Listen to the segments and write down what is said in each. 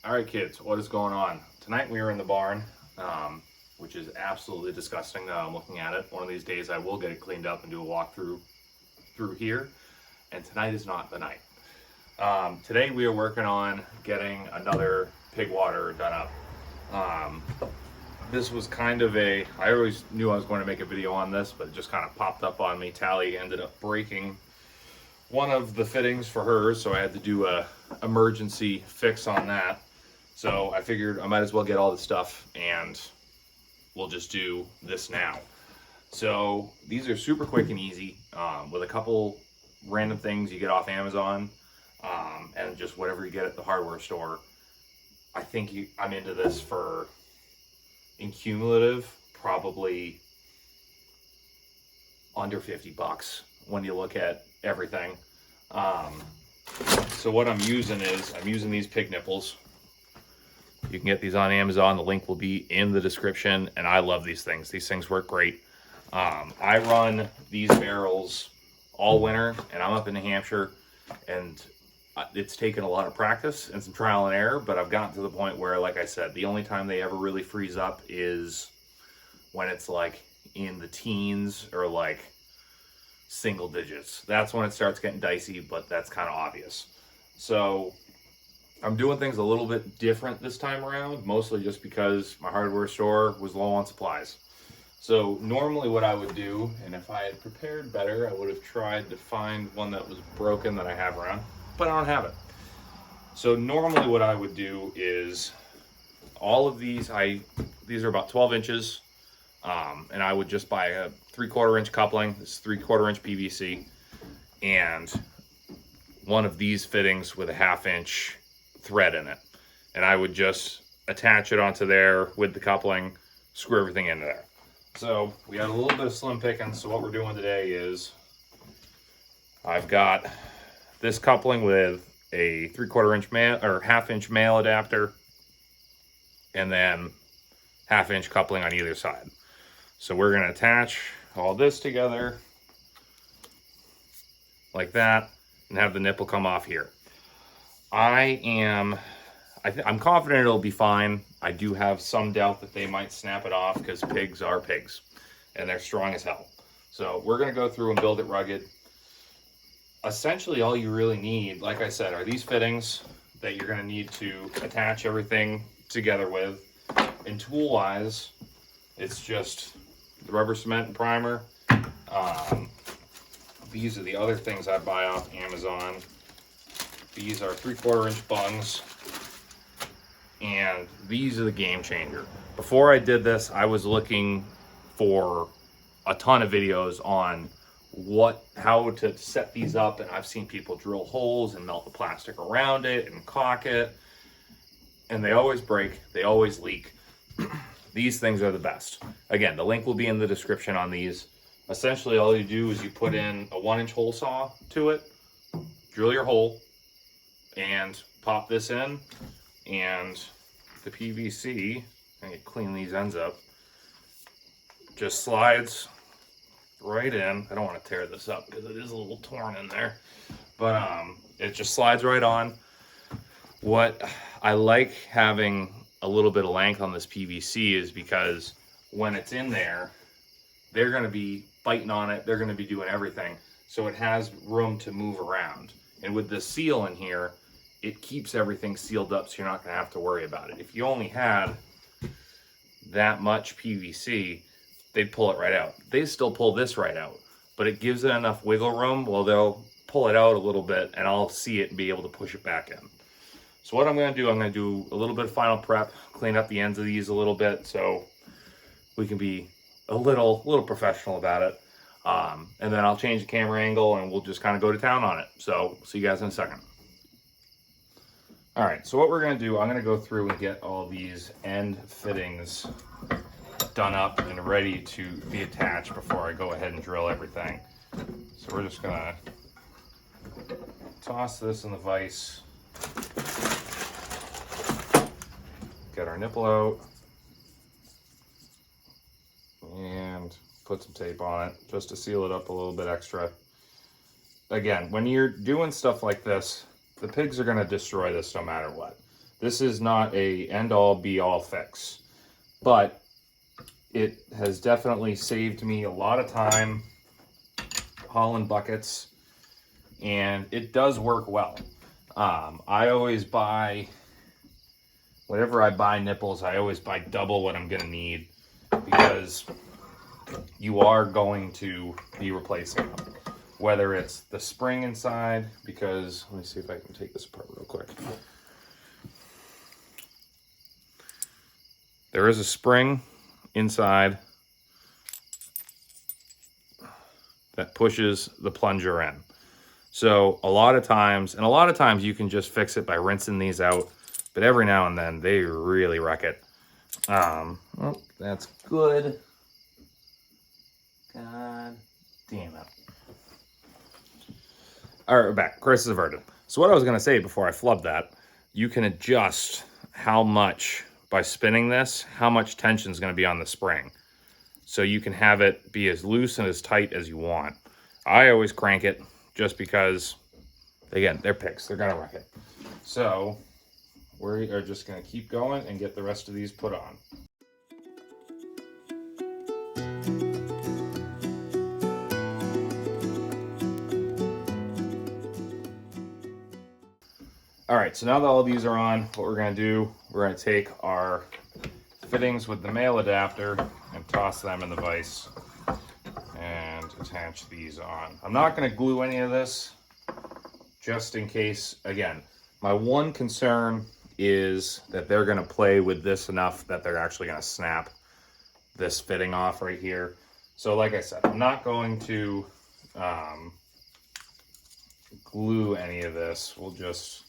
All right, kids, what is going on? Tonight we are in the barn, which is absolutely disgusting. I'm looking at it. One of these days I will get it cleaned up and do a walkthrough through here, and tonight is not the night. Today we are working on getting another pig water done up. This was kind of I always knew I was going to make a video on this, but it just kind of popped up on me. Tally ended up breaking one of the fittings for hers, so I had to do a emergency fix on that. So I figured I might as well get all the stuff and we'll just do this now. So these are super quick and easy, with a couple random things you get off Amazon, and just whatever you get at the hardware store. I think I'm into this for, in cumulative, probably under 50 bucks when you look at everything. So what I'm using these pig nipples. You can get these on Amazon. The link will be in the description, and I love these things. These things work great. I run these barrels all winter, and I'm up in New Hampshire, and it's taken a lot of practice and some trial and error, but I've gotten to the point where, like I said, the only time they ever really freeze up is when it's like in the teens or like single digits. That's when it starts getting dicey, but that's kind of obvious. So I'm doing things a little bit different this time around, mostly just because my hardware store was low on supplies. So normally what I would do, and if I had prepared better, I would have tried to find one that was broken that I have around, but I don't have it. So normally what I would do is all of these, these are about 12 inches, and I would just buy a 3/4 inch coupling. This is 3/4 inch PVC, and one of these fittings with a 1/2 inch thread in it, and I would just attach it onto there with the coupling, screw everything into there. So we had a little bit of slim pickings. So what we're doing today is I've got this coupling with a 3/4 inch male or 1/2 inch male adapter, and then 1/2 inch coupling on either side. So we're going to attach all this together like that and have the nipple come off here. I'm confident it'll be fine. I do have some doubt that they might snap it off because pigs are pigs and they're strong as hell. So we're going to go through and build it rugged. Essentially all you really need, like I said, are these fittings that you're going to need to attach everything together with. And tool wise, it's just the rubber cement and primer. These are the other things I buy off Amazon. These are 3/4 inch bungs, and these are the game changer. Before I did this, I was looking for a ton of videos on how to set these up, and I've seen people drill holes and melt the plastic around it and caulk it, and they always break, they always leak. These things are the best. Again, the link will be in the description on these. Essentially, all you do is you put in a 1 inch hole saw to it, drill your hole, and pop this in, and the PVC, and you clean these ends up, just slides right in. I don't want to tear this up because it is a little torn in there, but it just slides right on. What I like having a little bit of length on this PVC is because when it's in there, they're going to be biting on it, they're going to be doing everything, so it has room to move around. And with the seal in here, it keeps everything sealed up, so you're not going to have to worry about it. If you only had that much PVC, they'd pull it right out. They still pull this right out, but it gives it enough wiggle room. Well, they'll pull it out a little bit, and I'll see it and be able to push it back in. So what I'm going to do, I'm going to do a little bit of final prep, clean up the ends of these a little bit, so we can be a little professional about it. And then I'll change the camera angle, and we'll just kind of go to town on it. So see you guys in a second. All right, so what we're going to do, I'm going to go through and get all these end fittings done up and ready to be attached before I go ahead and drill everything. So we're just going to toss this in the vise, get our nipple out, and put some tape on it just to seal it up a little bit extra. Again, when you're doing stuff like this, the pigs are going to destroy this no matter what. This is not a end-all be-all fix, but it has definitely saved me a lot of time hauling buckets, and it does work well. I always buy, whenever I buy nipples, I always buy double what I'm gonna need, because you are going to be replacing them. Whether it's the spring inside, because, let me see if I can take this apart real quick. There is a spring inside that pushes the plunger in. So a lot of times you can just fix it by rinsing these out, but every now and then they really wreck it. Oh, that's good. God damn it. All right, we're back. Crisis averted. So what I was gonna say before I flubbed that, you can adjust how much, by spinning this, how much tension is gonna be on the spring. So you can have it be as loose and as tight as you want. I always crank it just because, again, they're pigs, they're gonna wreck it. So we are just gonna keep going and get the rest of these put on. All right, so now that all of these are on, what we're gonna do, we're gonna take our fittings with the male adapter and toss them in the vise and attach these on. I'm not gonna glue any of this, just in case. Again, my one concern is that they're gonna play with this enough that they're actually gonna snap this fitting off right here. So like I said, I'm not going to glue any of this. We'll just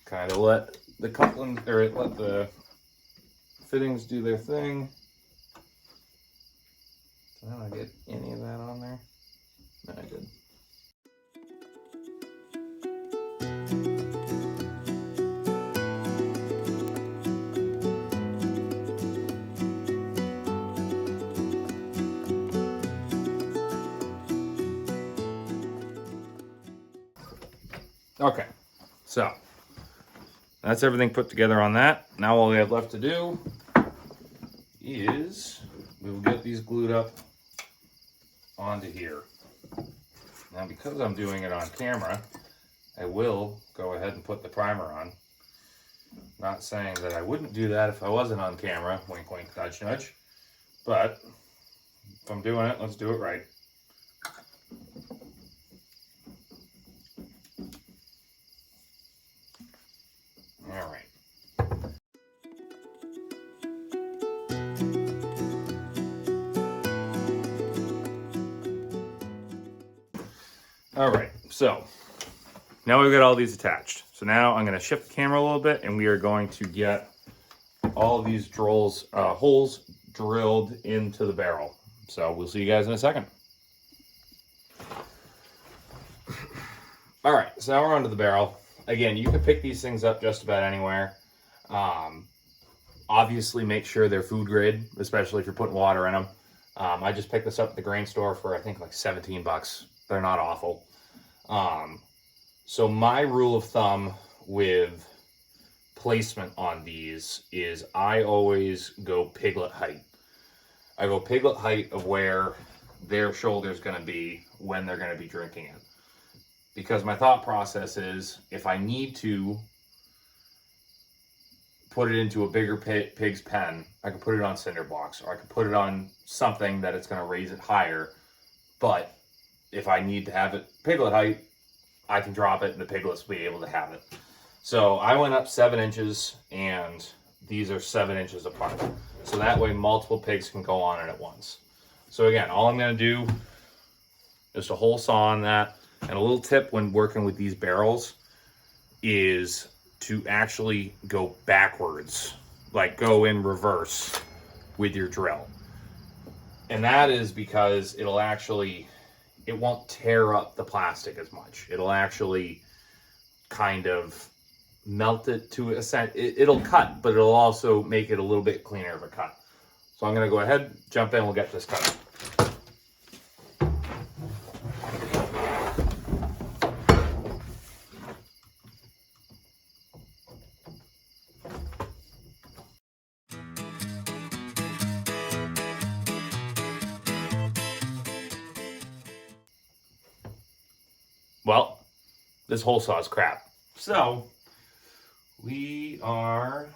kind of let the coupling, or let the fittings do their thing. Did I get any of that on there? No, I did. Okay, so that's everything put together on that. Now all we have left to do is we will get these glued up onto here. Now, because I'm doing it on camera, I will go ahead and put the primer on. Not saying that I wouldn't do that if I wasn't on camera, wink wink, nudge nudge, but if I'm doing it, let's do it right. All right. All right, so now we've got all these attached. So now I'm gonna shift the camera a little bit and we are going to get all of these holes drilled into the barrel. So we'll see you guys in a second. All right, so now we're onto the barrel. Again, you can pick these things up just about anywhere. Obviously make sure they're food grade, especially if you're putting water in them. I just picked this up at the grain store for I think like 17 bucks. They're not awful. So my rule of thumb with placement on these is I always go piglet height. I go piglet height of where their shoulder's gonna be when they're gonna be drinking it. Because my thought process is, if I need to put it into a bigger pig's pen, I can put it on cinder blocks, or I can put it on something that it's gonna raise it higher. But if I need to have it piglet height, I can drop it and the piglets will be able to have it. So I went up 7 inches and these are 7 inches apart. So that way multiple pigs can go on it at once. So again, all I'm gonna do is a hole saw on that. And a little tip when working with these barrels is to actually go backwards, like go in reverse with your drill. And that is because it won't tear up the plastic as much. It'll actually kind of melt it to a set. It'll cut, but it'll also make it a little bit cleaner of a cut. So I'm gonna go ahead, jump in, we'll get this cut. well, this hole saw is crap. So we are,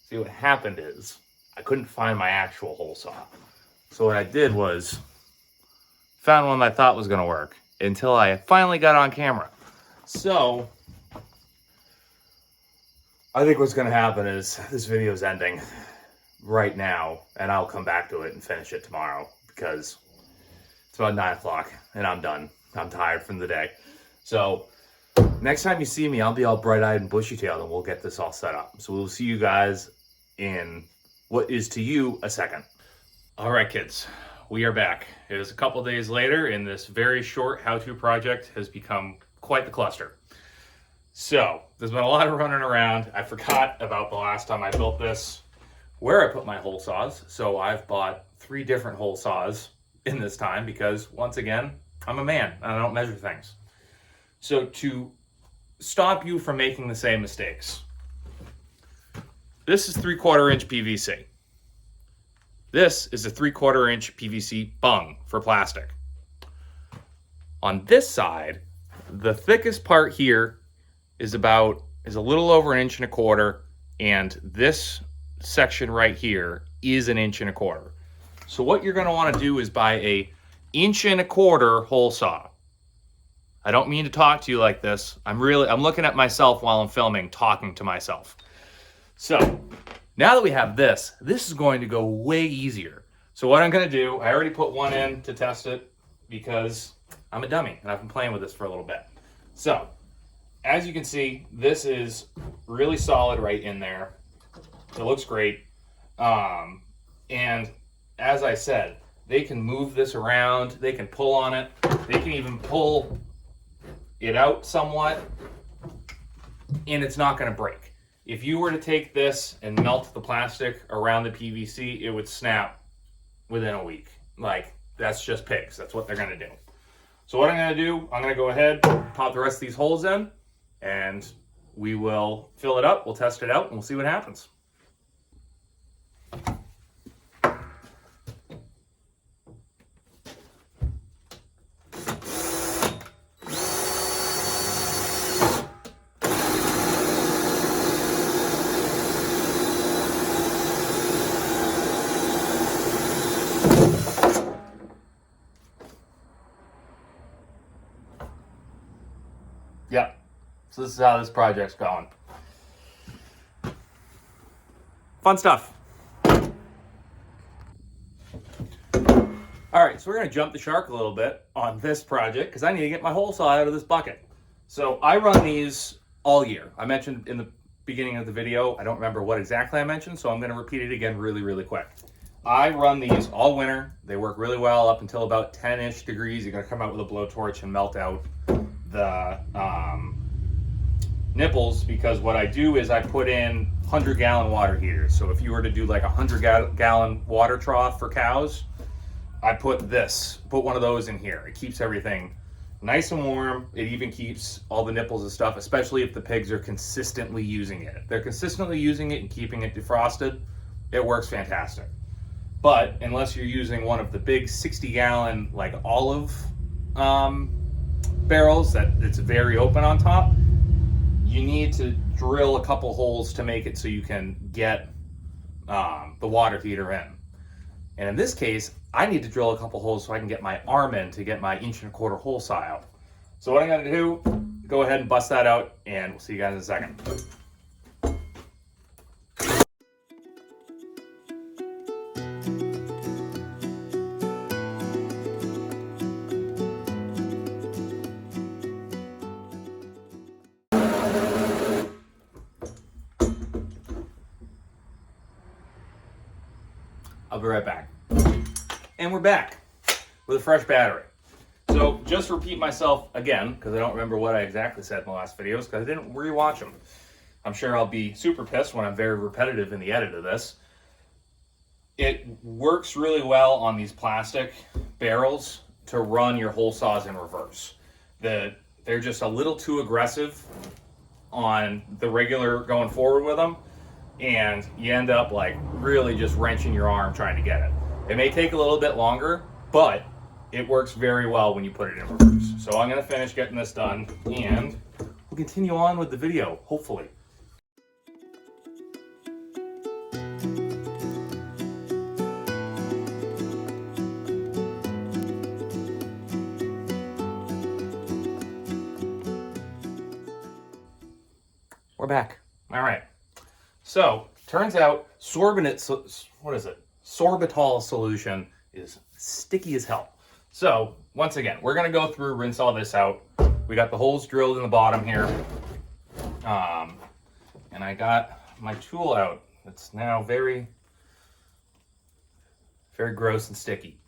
see what happened is I couldn't find my actual hole saw. So what I did was found one that I thought was gonna work until I finally got on camera. So I think what's gonna happen is this video is ending right now and I'll come back to it and finish it tomorrow because it's about 9 o'clock and I'm done. I'm tired from the day. So next time you see me, I'll be all bright-eyed and bushy-tailed and we'll get this all set up. So we'll see you guys in what is to you a second. All right, kids, we are back. It is a couple days later and this very short how-to project has become quite the cluster. So there's been a lot of running around. I forgot about the last time I built this, where I put my hole saws. So I've bought 3 different hole saws in this time because once again, I'm a man and I don't measure things. So to stop you from making the same mistakes, this is 3/4 inch PVC. This is a 3/4 inch PVC bung for plastic. On this side, the thickest part here is a little over 1.25 inches, and this section right here is 1.25 inches. So what you're going to want to do is buy a 1.25 inch hole saw. I don't mean to talk to you like this. I'm looking at myself while I'm filming, talking to myself. So now that we have this is going to go way easier. So what I'm going to do, I already put one in to test it because I'm a dummy and I've been playing with this for a little bit. So as you can see, this is really solid right in there. It looks great. And as I said, they can move this around. They can pull on it. They can even pull it out somewhat, and it's not going to break. If you were to take this and melt the plastic around the PVC, it would snap within a week. Like, that's just pigs. That's what they're going to do. So what I'm going to do, I'm going to go ahead, pop the rest of these holes in, and we will fill it up. We'll test it out, and we'll see what happens. Yep. So this is how this project's going. Fun stuff. All right, so we're gonna jump the shark a little bit on this project because I need to get my hole saw out of this bucket. So I run these all year. I mentioned in the beginning of the video, I don't remember what exactly I mentioned, so I'm gonna repeat it again really, really quick. I run these all winter. They work really well up until about 10-ish degrees. You're gonna come out with a blowtorch and melt out the nipples, because what I do is I put in 100-gallon water heaters. So if you were to do like a 100-gallon water trough for cows, I put one of those in here. It keeps everything nice and warm. It even keeps all the nipples and stuff, especially if the pigs are consistently using it. If they're consistently using it and keeping it defrosted, it works fantastic. But unless you're using one of the big 60-gallon like olive barrels that it's very open on top, you need to drill a couple holes to make it so you can get the water heater in. And in this case, I need to drill a couple holes so I can get my arm in to get my 1.25 inch hole saw out. So what I'm gonna do, go ahead and bust that out and we'll see you guys in a second. I'll be right back. And we're back with a fresh battery. So just repeat myself again, because I don't remember what I exactly said in the last videos, because I didn't rewatch them. I'm sure I'll be super pissed when I'm very repetitive in the edit of this. It works really well on these plastic barrels to run your hole saws in reverse. They're just a little too aggressive on the regular going forward with them, and you end up like really just wrenching your arm trying to get it. It may take a little bit longer, but it works very well when you put it in reverse. So I'm gonna finish getting this done and we'll continue on with the video, hopefully. We're back. All right. So turns out sorbitol solution is sticky as hell. So once again, we're gonna go through, rinse all this out. We got the holes drilled in the bottom here. And I got my tool out. It's now very, very gross and sticky.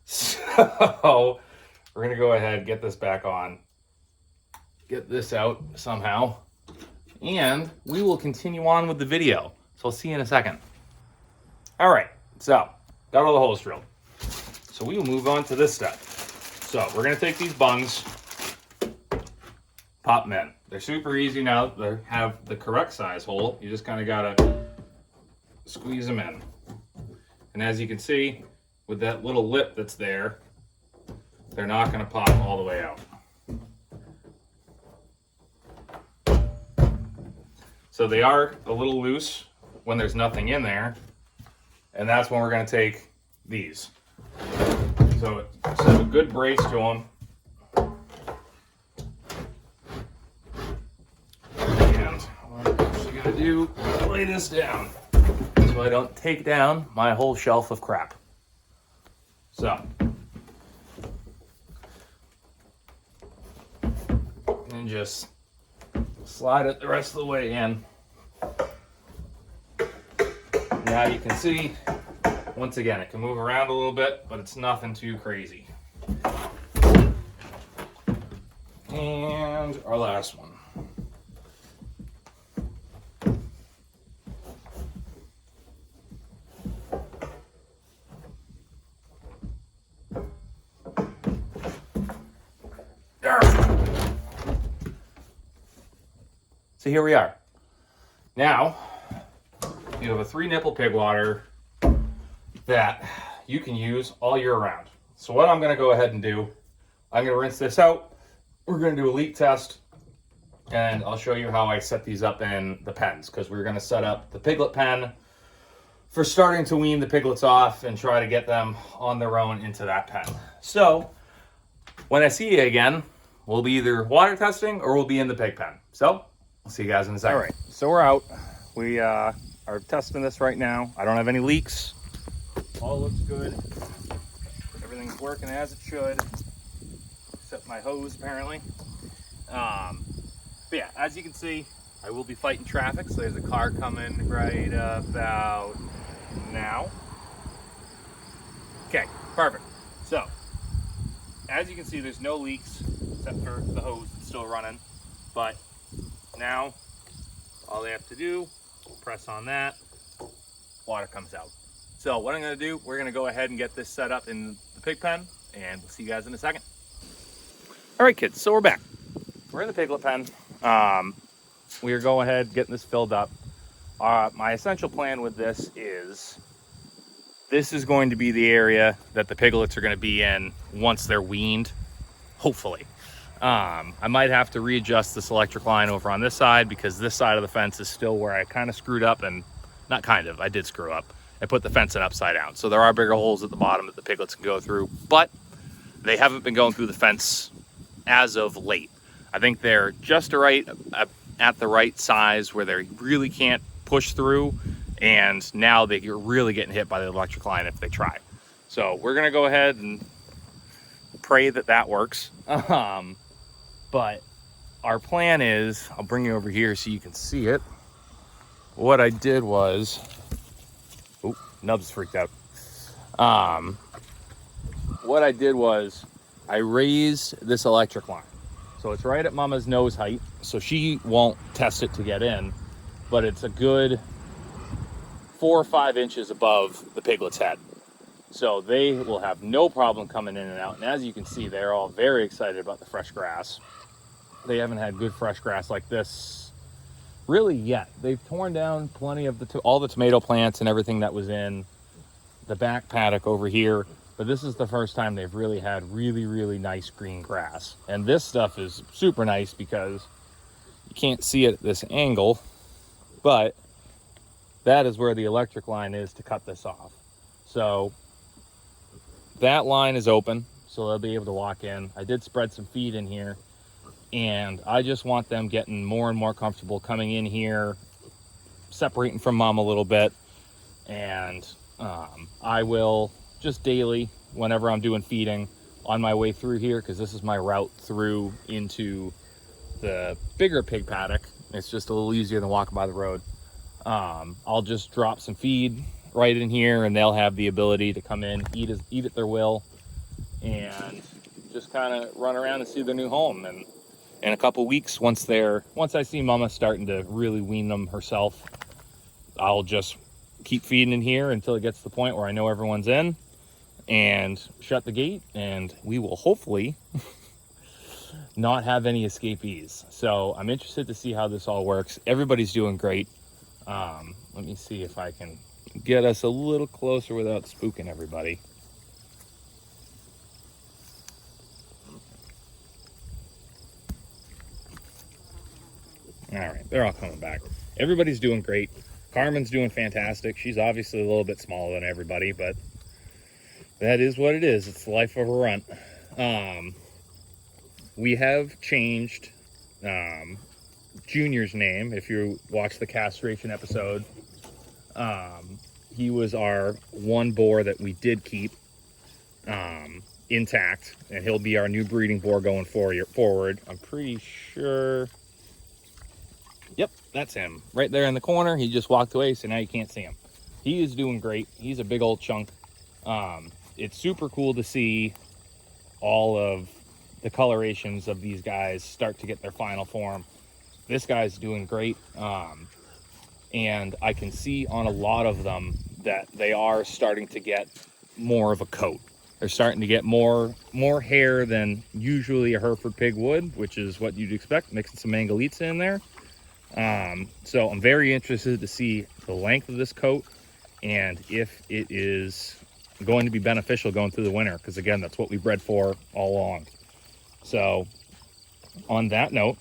So we're gonna go ahead, get this back on, get this out somehow, and we will continue on with the video. So I'll see you in a second. All right, so got all the holes drilled. So we will move on to this step. So we're gonna take these bungs, pop them in. They're super easy now. They have the correct size hole. You just kind of gotta squeeze them in. And as you can see, with that little lip that's there, they're not gonna pop all the way out. So they are a little loose when there's nothing in there. And that's when we're gonna take these. So set a good brace to them. And what I'm actually gonna do is lay this down so I don't take down my whole shelf of crap. So, and just slide it the rest of the way in. Now you can see, once again, it can move around a little bit, but it's nothing too crazy. And our last one. So here we are. Now, you have a 3 nipple pig water that you can use all year round. So what I'm gonna go ahead and do, I'm gonna rinse this out. We're gonna do a leak test and I'll show you how I set these up in the pens, because we're gonna set up the piglet pen for starting to wean the piglets off and try to get them on their own into that pen. So when I see you again, we'll be either water testing or we'll be in the pig pen. So I'll see you guys in a second. All right, so we're out. We are testing this right now. I don't have any leaks. All looks good. Everything's working as it should, except my hose apparently. But yeah, as you can see, I will be fighting traffic. So there's a car coming right about now. Okay, perfect. So as you can see, there's no leaks except for the hose that's still running. But now all they have to do, press on that, water comes out. So what I'm gonna do, we're gonna go ahead and get this set up in the pig pen, and we'll see you guys in a second. All right, kids, so we're back. We're in the piglet pen. We are going ahead, getting this filled up. My essential plan with this is going to be the area that the piglets are gonna be in once they're weaned, hopefully. I might have to readjust this electric line over on this side because this side of the fence is still where I kind of screwed up, and not kind of, I did screw up. I put the fence in upside down. So there are bigger holes at the bottom that the piglets can go through, but they haven't been going through the fence as of late. I think they're just right at the right size where they really can't push through, and now they're really getting hit by the electric line if they try. So we're gonna go ahead and pray that that works. But our plan is, I'll bring you over here so you can see it. What I did was, oh, Nub's freaked out. What I did was I raised this electric line. So it's right at Mama's nose height, so she won't test it to get in, but it's a good 4 or 5 inches above the piglet's head. So they will have no problem coming in and out. And as you can see, they're all very excited about the fresh grass. They haven't had good fresh grass like this really yet. They've torn down plenty of all the tomato plants and everything that was in the back paddock over here. but this is the first time they've really had really nice green grass. And this stuff is super nice because you can't see it at this angle, but that is where the electric line is to cut this off. So that line is open, so they'll be able to walk in. I did spread some feed in here, and I just want them getting more and more comfortable coming in here, separating from mom a little bit. And I will just daily, whenever I'm doing feeding on my way through here, because this is my route through into the bigger pig paddock, it's just a little easier than walking by the road. I'll just drop some feed right in here, and they'll have the ability to come in, eat at their will, and just kind of run around and see their new home. And in a couple weeks, once I see mama starting to really wean them herself, I'll just keep feeding in here until it gets to the point where I know everyone's in, and shut the gate, and we will hopefully not have any escapees. So I'm interested to see how this all works. Everybody's doing great. Let me see if I can get us a little closer without spooking everybody. All right, they're all coming back. Everybody's doing great. Carmen's doing fantastic. She's obviously a little bit smaller than everybody, but that is what it is. It's the life of a runt. We have changed Junior's name. If you watch the castration episode, he was our one boar that we did keep intact, and he'll be our new breeding boar going forward. I'm pretty sure. Yep, that's him right there in the corner. He just walked away, so now you can't see him. He is doing great. He's a big old chunk. It's super cool to see all of the colorations of these guys start to get their final form. This guy's doing great, and I can see on a lot of them that they are starting to get more of a coat. They're starting to get more hair than usually a Hereford pig would, which is what you'd expect, mixing some Mangalitsa in there. So I'm very interested to see the length of this coat and if it is going to be beneficial going through the winter, because again, that's what we bred for all along. So on that note,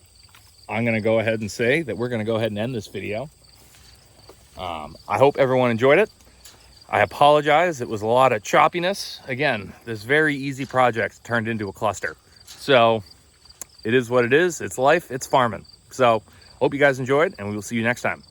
I'm going to go ahead and say that we're going to go ahead and end this video. I hope everyone enjoyed it. I apologize. It was a lot of choppiness. Again, this very easy project turned into a cluster. So it is what it is. It's life. It's farming. So hope you guys enjoyed, and we will see you next time.